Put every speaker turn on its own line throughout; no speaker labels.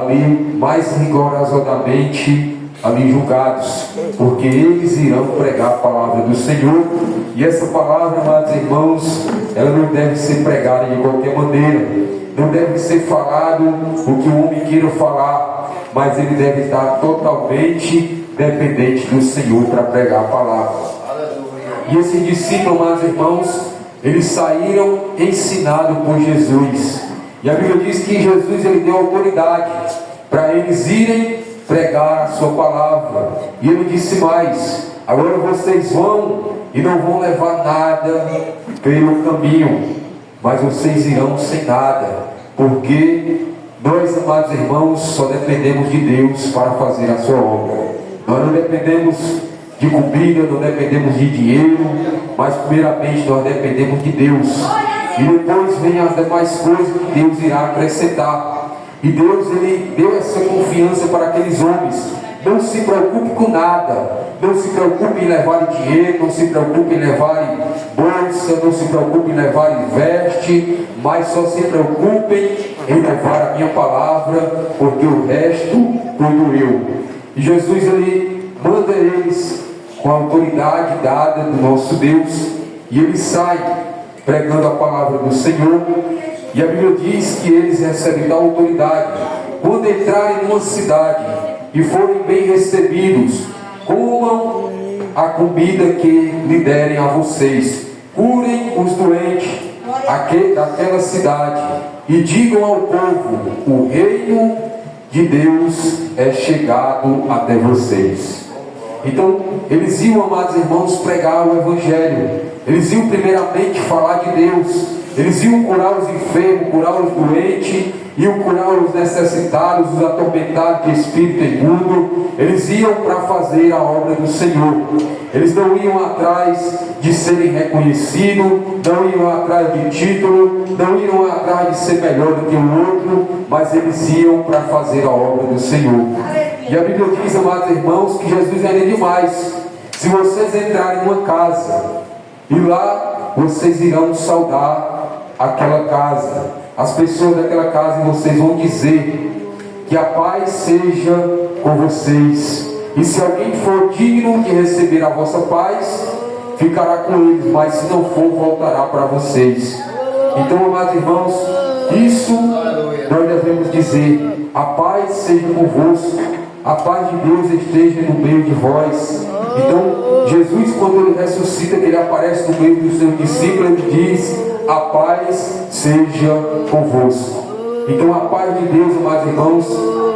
ali mais rigorosamente ali julgados, porque eles irão pregar a palavra do Senhor. E essa palavra, amados irmãos, ela não deve ser pregada de qualquer maneira, não deve ser falado o que o homem queira falar, mas ele deve estar totalmente dependente do Senhor para pregar a palavra. E esses discípulos, amados irmãos, eles saíram ensinados por Jesus, e a Bíblia diz que Jesus ele deu autoridade para eles irem pregar a sua palavra. E ele disse mais: agora vocês vão e não vão levar nada pelo caminho, mas vocês irão sem nada, porque nós, amados irmãos, só dependemos de Deus para fazer a sua obra. Nós não dependemos de comida, não dependemos de dinheiro, mas primeiramente nós dependemos de Deus, e depois vem as demais coisas que Deus irá acrescentar. E Deus ele deu essa confiança para aqueles homens: não se preocupe com nada, não se preocupe em levar dinheiro, não se preocupe em levar bolsa, não se preocupe em levar veste, mas só se preocupem em levar a minha palavra, porque o resto cuido eu. E Jesus ele manda eles com a autoridade dada do nosso Deus, e eles saem pregando a palavra do Senhor. E a Bíblia diz que eles recebem da autoridade. Quando entrarem numa cidade e forem bem recebidos, comam a comida que lhe derem a vocês, curem os doentes daquela cidade, e digam ao povo: o reino de Deus é chegado até vocês. Então eles iam, amados irmãos, pregar o Evangelho. Eles iam primeiramente falar de Deus. Eles iam curar os enfermos, curar os doentes, iam curar os necessitados, os atormentados de espírito imundo. Eles iam para fazer a obra do Senhor. Eles não iam atrás de serem reconhecidos, não iam atrás de título, não iam atrás de ser melhor do que o outro, mas eles iam para fazer a obra do Senhor. E a Bíblia diz, amados irmãos, que Jesus é demais. Se vocês entrarem numa casa e lá vocês irão saudar aquela casa, as pessoas daquela casa, e vocês vão dizer que a paz seja com vocês. E se alguém for digno de receber a vossa paz, ficará com eles, mas se não for, voltará para vocês. Então, amados irmãos, isso nós devemos dizer: a paz seja convosco, a paz de Deus esteja no meio de vós. Então, Jesus, quando ele ressuscita, que ele aparece no meio dos seus discípulos, ele diz: a paz seja convosco. Então, a paz de Deus, amados irmãos,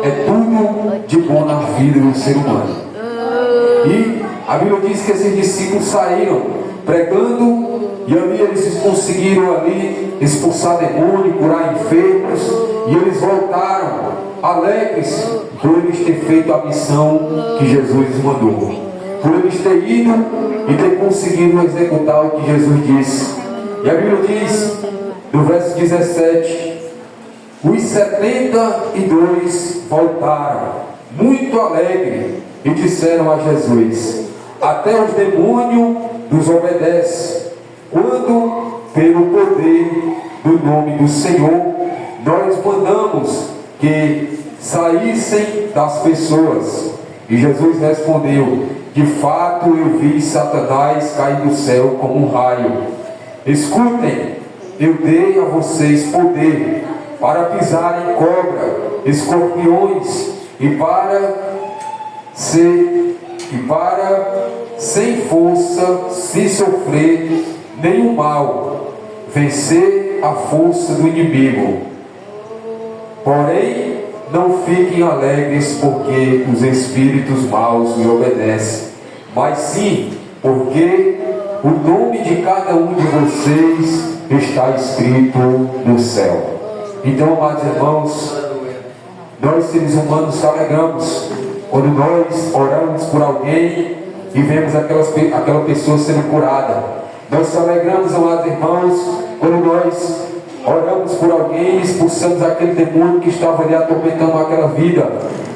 é tudo de bom na vida do ser humano. E a Bíblia diz que esses discípulos saíram pregando, e ali eles conseguiram ali expulsar demônios, curar enfermos, e eles voltaram alegres por eles ter feito a missão que Jesus lhes mandou, por eles ter ido e ter conseguido executar o que Jesus disse. E a Bíblia diz, no verso 17: os 72 voltaram, muito alegres, e disseram a Jesus: até os demônios nos obedecem, quando, pelo poder do nome do Senhor, nós mandamos que saíssem das pessoas. E Jesus respondeu: de fato eu vi Satanás cair do céu como um raio. Escutem, eu dei a vocês poder para pisarem cobra, escorpiões, e para sem força, se sofrer nenhum mal, vencer a força do inimigo. Porém, não fiquem alegres porque os espíritos maus me obedecem, mas sim porque o nome de cada um de vocês está escrito no céu. Então, amados irmãos, nós seres humanos nos alegramos quando nós oramos por alguém e vemos aquela pessoa sendo curada. Nós nos alegramos, amados irmãos, quando nós oramos por alguém e expulsamos aquele demônio que estava ali atormentando aquela vida.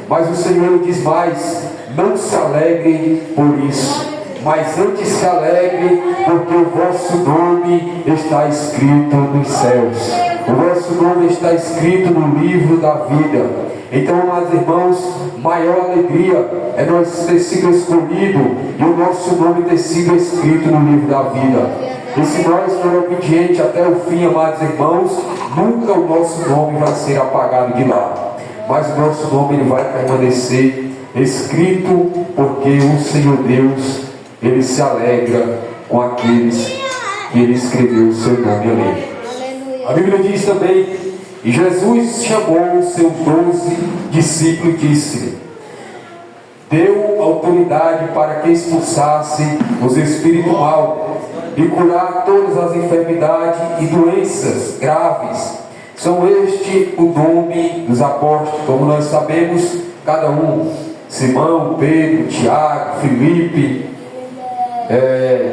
Mas o Senhor diz mais: não se alegrem por isso, mas antes se alegre, porque o vosso nome está escrito nos céus. O vosso nome está escrito no livro da vida. Então, amados irmãos, maior alegria é nós ter sido escolhido e o nosso nome ter sido escrito no livro da vida. E se nós formos obedientes até o fim, amados irmãos, nunca o nosso nome vai ser apagado de lá. Mas o nosso nome ele vai permanecer escrito, porque o Senhor Deus, Ele se alegra com aqueles que Ele escreveu o seu nome ali. A Bíblia diz também, e Jesus chamou os seus 12 discípulos e disse-lhe, deu autoridade para que expulsasse os espíritos maus e curar todas as enfermidades e doenças graves. São este o nome dos apóstolos, como nós sabemos, cada um, Simão, Pedro, Tiago, Filipe,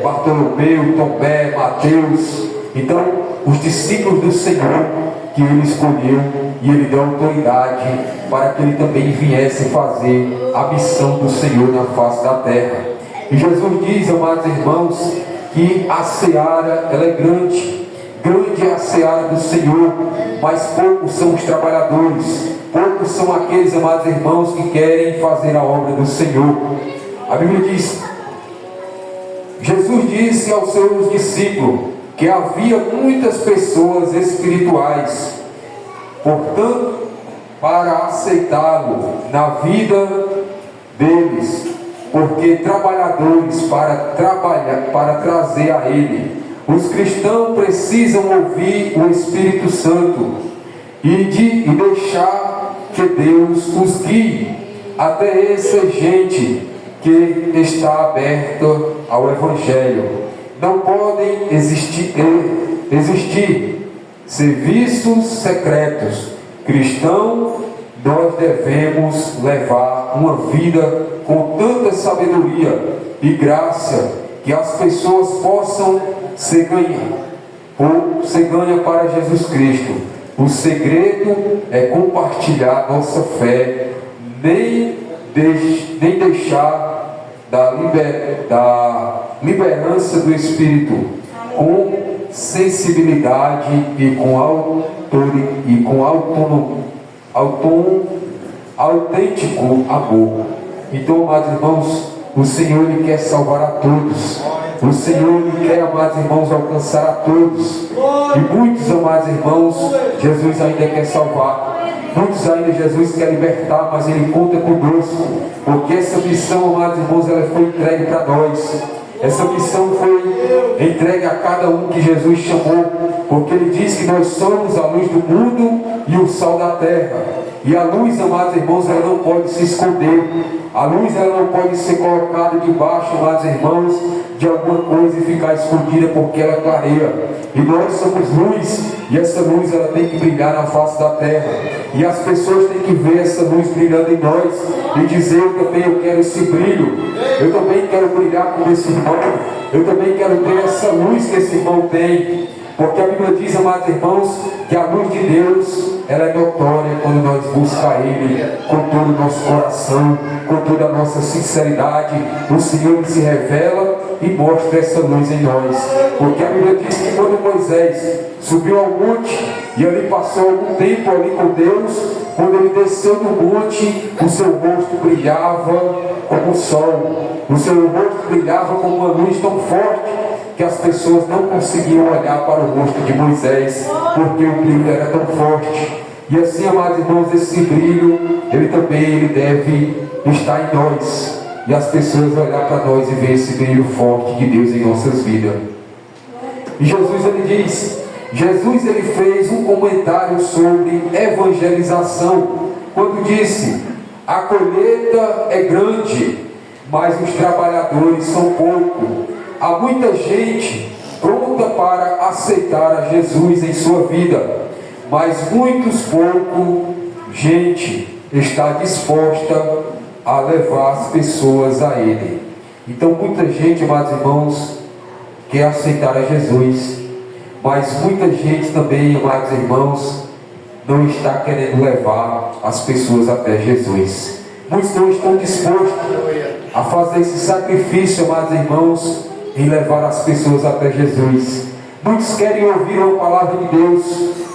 Bartolomeu, Tomé, Mateus. Então, os discípulos do Senhor que Ele escolheu e Ele deu autoridade para que Ele também viesse fazer a missão do Senhor na face da terra. E Jesus diz, amados irmãos, que a seara ela é grande. Grande é a seara do Senhor, mas poucos são os trabalhadores, poucos são aqueles, amados irmãos, que querem fazer a obra do Senhor. A Bíblia diz, Jesus disse aos seus discípulos que havia muitas pessoas espirituais, portanto, para aceitá-lo na vida deles, porque trabalhadores para trazer a Ele. Os cristãos precisam ouvir o Espírito Santo e deixar que Deus os guie até essa gente que está aberta ao Evangelho. Não podem existir serviços secretos. Cristão, nós devemos levar uma vida com tanta sabedoria e graça que as pessoas possam ser ganha para Jesus Cristo. O segredo é compartilhar nossa fé, nem deixar da liderança do Espírito, com sensibilidade e com autêntico amor. Então, amados irmãos, o Senhor Ele quer salvar a todos. O Senhor Ele quer, amados irmãos, alcançar a todos. E muitos, amados irmãos, Jesus ainda quer salvar. Muitos ainda Jesus quer libertar, mas Ele conta conosco. Porque essa missão, amados irmãos, ela foi entregue para nós. Essa missão foi entregue a cada um que Jesus chamou. Porque Ele diz que nós somos a luz do mundo e o sal da terra. E a luz, amados irmãos, ela não pode se esconder. A luz, ela não pode ser colocada debaixo, amados irmãos, de alguma coisa e ficar escondida, porque ela clareia. E nós somos luz, e essa luz ela tem que brilhar na face da terra. E as pessoas têm que ver essa luz brilhando em nós e dizer, eu também quero esse brilho. Eu também quero brilhar com esse irmão. Eu também quero ter essa luz que esse irmão tem. Porque a Bíblia diz, amados irmãos, que a luz de Deus, ela é notória quando nós buscamos Ele com todo o nosso coração, com toda a nossa sinceridade. O Senhor se revela e mostra essa luz em nós. Porque a Bíblia diz que quando Moisés subiu ao monte e ali passou algum tempo ali com Deus, quando ele desceu do monte, o seu rosto brilhava como o sol. O seu rosto brilhava como uma luz tão forte que as pessoas não conseguiam olhar para o rosto de Moisés, porque o brilho era tão forte. E assim, amados irmãos, esse brilho, ele deve estar em nós. E as pessoas olhar para nós e ver esse brilho forte de Deus em nossas vidas. E Jesus ele fez um comentário sobre evangelização, quando disse, a colheita é grande, mas os trabalhadores são poucos. Há muita gente pronta para aceitar a Jesus em sua vida, mas pouco gente está disposta a levar as pessoas a Ele. Então muita gente, amados irmãos, quer aceitar a Jesus, mas muita gente também, amados irmãos, não está querendo levar as pessoas até Jesus. Muitos não estão dispostos a fazer esse sacrifício, amados irmãos, em levar as pessoas até Jesus. Muitos querem ouvir a palavra de Deus.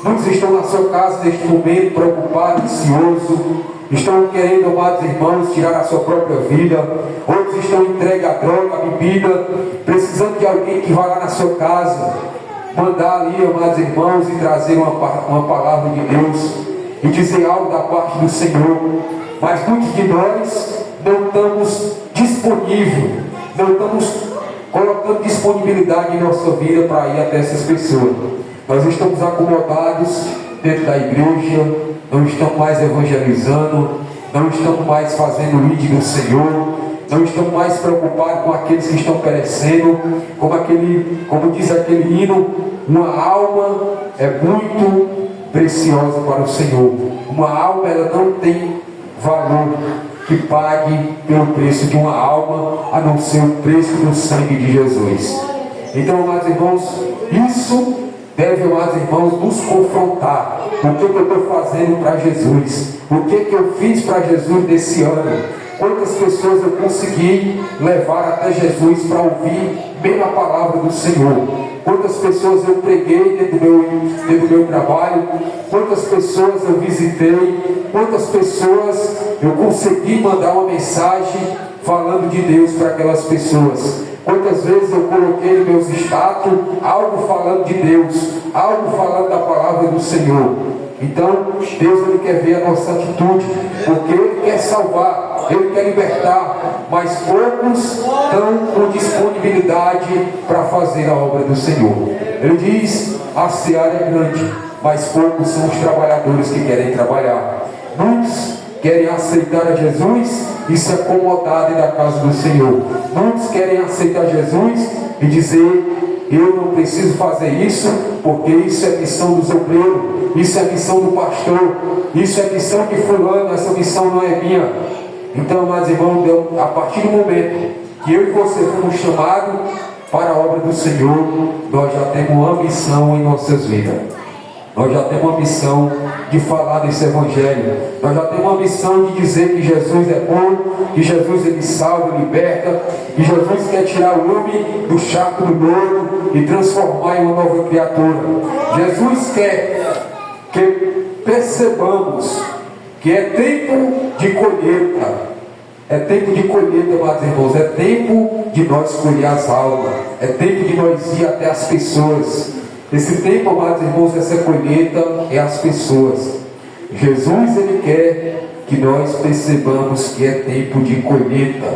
Muitos estão na sua casa neste momento, preocupados, ansiosos, estão querendo, amados irmãos, tirar a sua própria vida. Outros estão entregues à droga, à bebida, precisando de alguém que vá lá na sua casa, mandar ali, amados irmãos, e trazer uma palavra de Deus e dizer algo da parte do Senhor. Mas muitos de nós não estamos disponíveis, não estamos colocando disponibilidade em nossa vida para ir até essas pessoas. Nós estamos acomodados dentro da igreja, não estamos mais evangelizando, não estamos mais fazendo o lead do Senhor, não estamos mais preocupados com aqueles que estão perecendo, como diz aquele hino, uma alma é muito preciosa para o Senhor. Uma alma, ela não tem valor que pague pelo preço de uma alma, a não ser o preço do sangue de Jesus. Então, amados irmãos, isso deve, amados irmãos, nos confrontar. O que eu estou fazendo para Jesus? O que eu fiz para Jesus nesse ano? Quantas pessoas eu consegui levar até Jesus para ouvir bem a palavra do Senhor? Quantas pessoas eu preguei dentro do meu trabalho? Quantas pessoas eu visitei? Quantas pessoas eu consegui mandar uma mensagem falando de Deus para aquelas pessoas? Quantas vezes eu coloquei nos meus status algo falando de Deus, algo falando da palavra do Senhor? Então, Deus, Ele quer ver a nossa atitude, porque Ele quer salvar, Ele quer libertar, mas poucos estão com disponibilidade para fazer a obra do Senhor. Ele diz, a seara é grande, mas poucos são os trabalhadores que querem trabalhar. Muitos querem aceitar a Jesus e se acomodar dentro da casa do Senhor. Muitos querem aceitar Jesus e dizer, eu não preciso fazer isso, porque isso é missão dos obreiros, isso é missão do pastor, isso é missão de fulano, essa missão não é minha. Então, amados irmãos, a partir do momento que eu e você fomos chamados para a obra do Senhor, nós já temos uma missão em nossas vidas. Nós já temos uma missão de falar desse Evangelho. Nós já temos uma missão de dizer que Jesus é bom, que Jesus Ele salva, liberta, que Jesus quer tirar o homem do charco do lodo e transformar em uma nova criatura. Jesus quer que percebamos que é tempo de colheita. É tempo de colheita, amados irmãos. É tempo de nós colher as almas. É tempo de nós ir até as pessoas. Esse tempo, amados irmãos, essa colheita é as pessoas. Jesus, Ele quer que nós percebamos que é tempo de colheita.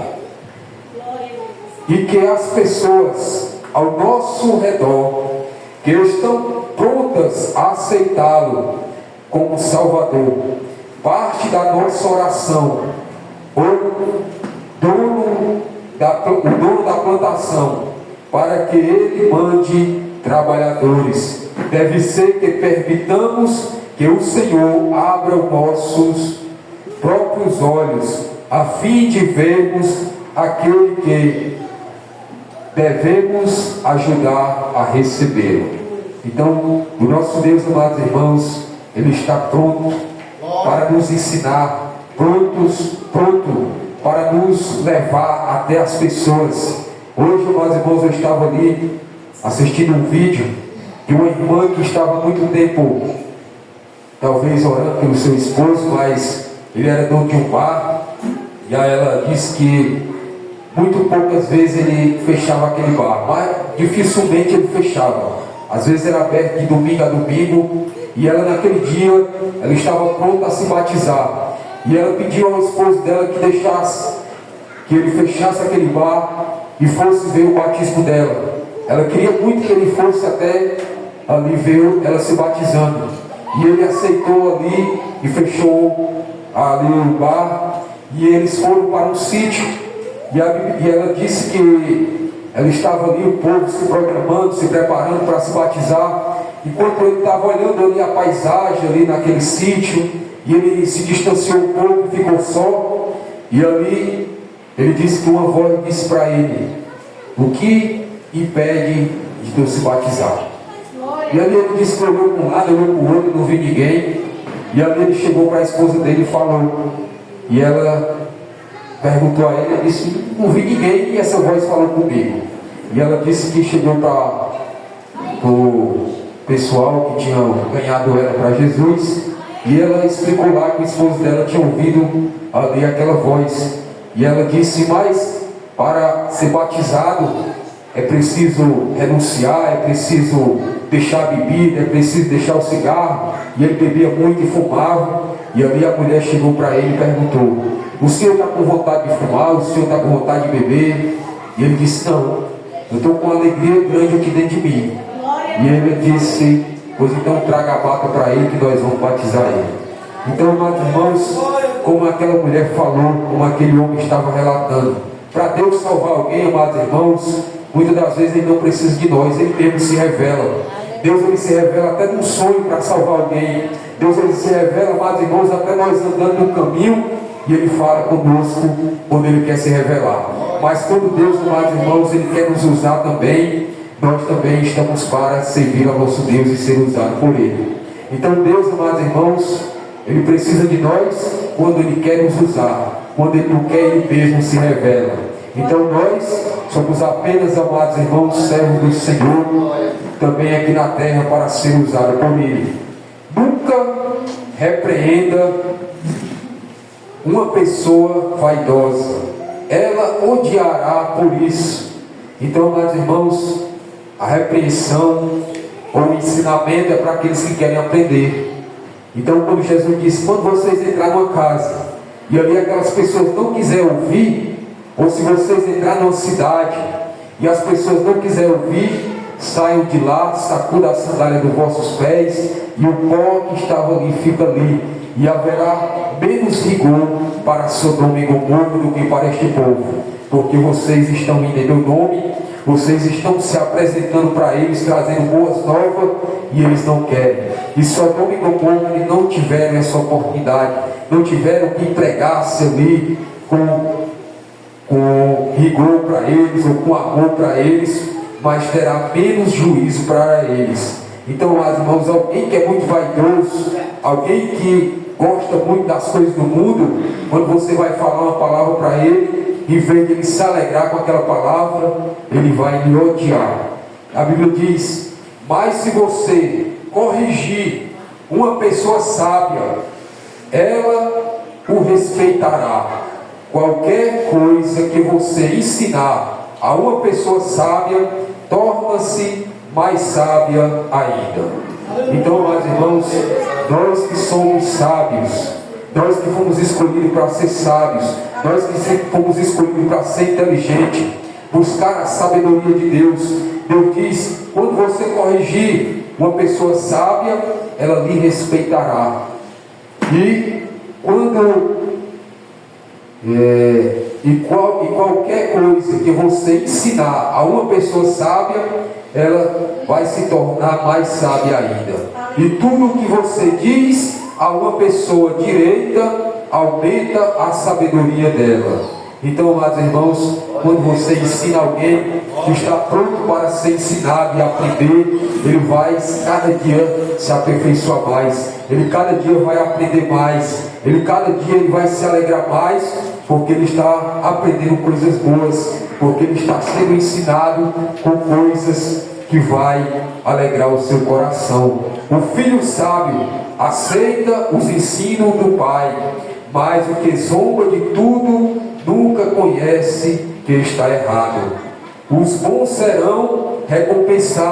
E que as pessoas ao nosso redor, que estão prontas a aceitá-lo como Salvador, parte da nossa oração, o dono da plantação, para que Ele mande trabalhadores, deve ser que permitamos que o Senhor abra os nossos próprios olhos, a fim de vermos aquele que devemos ajudar a recebê-lo. Então, o nosso Deus, amados irmãos, Ele está pronto para nos ensinar, pronto para nos levar até as pessoas. Hoje, amados irmãos, eu estava ali assistindo um vídeo de uma irmã que estava há muito tempo, talvez orando pelo seu esposo, mas ele era dono de um bar, e aí ela disse que muito poucas vezes ele fechava aquele bar, mas dificilmente ele fechava. Às vezes era aberto de domingo a domingo, e ela naquele dia, ela estava pronta a se batizar, e ela pediu ao esposo dela que ele fechasse aquele bar e fosse ver o batismo dela. Ela queria muito que ele fosse até ali ver ela se batizando. E ele aceitou ali e fechou ali o bar. E eles foram para um sítio. E ela disse que ela estava ali, o povo se programando, se preparando para se batizar. Enquanto ele estava olhando ali a paisagem ali naquele sítio, e ele se distanciou um pouco e ficou só. E ali ele disse que uma voz disse para ele: o que impede de Deus se batizar? E ali ele disse que olhou para um lado, olhou para o outro, não viu ninguém. E ali ele chegou para a esposa dele e falou. E ela perguntou a ele, ele disse: não vi ninguém, e essa voz falou comigo. E ela disse que chegou para o pessoal que tinha ganhado ela para Jesus, E ela explicou lá que o esposo dela tinha ouvido ali aquela voz. E ela disse: mas para ser batizado é preciso renunciar, é preciso deixar a bebida, é preciso deixar o cigarro. E ele bebia muito e fumava. E ali a mulher chegou para ele e perguntou: o senhor está com vontade de fumar? O senhor está com vontade de beber? E ele disse: não, eu estou com uma alegria grande aqui dentro de mim. E ele disse: pois então traga a bata para ele que nós vamos batizar ele. Então, amados irmãos, como aquela mulher falou, como aquele homem estava relatando, para Deus salvar alguém, amados irmãos, muitas das vezes Ele não precisa de nós, Ele mesmo se revela. Deus ele se revela até num sonho para salvar alguém. Deus ele se revela, amados irmãos, até nós andando no caminho, e Ele fala conosco quando Ele quer se revelar. Mas quando Deus, amados irmãos, Ele quer nos usar também, nós também estamos para servir ao nosso Deus e ser usado por Ele. Então Deus, amados irmãos, Ele precisa de nós quando Ele quer nos usar. Quando Ele não quer, Ele mesmo se revela. Então nós somos apenas, amados irmãos, servos do Senhor, também aqui na terra, para ser usado por Ele. Nunca repreenda uma pessoa vaidosa, ela odiará por isso. Então, amados irmãos, a repreensão ou o ensinamento é para aqueles que querem aprender. Então, quando Jesus disse: quando vocês entrarem numa casa e ali aquelas pessoas não quiserem ouvir, ou se vocês entrarem numa cidade e as pessoas não quiserem ouvir, saiam de lá, sacudam a sandália dos vossos pés, e o pó que estava ali fica ali, e haverá menos rigor para Sodoma e Gomorra do que para este povo, porque vocês estão indo em meu nome, vocês estão se apresentando para eles, trazendo boas novas, e eles não querem. E Sodoma e Gomorra eles não tiveram essa oportunidade, não tiveram que entregar-se ali com rigor para eles, ou com amor para eles, mas terá menos juízo para eles. Então, meus irmãos, alguém que é muito vaidoso, alguém que gosta muito das coisas do mundo, quando você vai falar uma palavra para ele, em vez de ele se alegrar com aquela palavra, ele vai lhe odiar. A Bíblia diz: mas se você corrigir uma pessoa sábia, ela o respeitará. Qualquer coisa que você ensinar a uma pessoa sábia, torna-se mais sábia ainda. Então, meus irmãos, nós que somos sábios, nós que fomos escolhidos para ser sábios, nós que fomos escolhidos para ser inteligentes, buscar a sabedoria de Deus. Deus diz: quando você corrigir uma pessoa sábia, ela lhe respeitará. E quando qualquer coisa que você ensinar a uma pessoa sábia, ela vai se tornar mais sábia ainda. E tudo que você diz a uma pessoa direita, aumenta a sabedoria dela. Então, meus irmãos, quando você ensina alguém que está pronto para ser ensinado e aprender, ele vai cada dia se aperfeiçoar mais, ele cada dia vai aprender mais, ele cada dia ele vai se alegrar mais, porque ele está aprendendo coisas boas, porque ele está sendo ensinado com coisas que vai alegrar o seu coração. O filho sábio aceita os ensinos do pai, mas o que zomba de tudo nunca conhece que está errado. Os bons serão recompensados.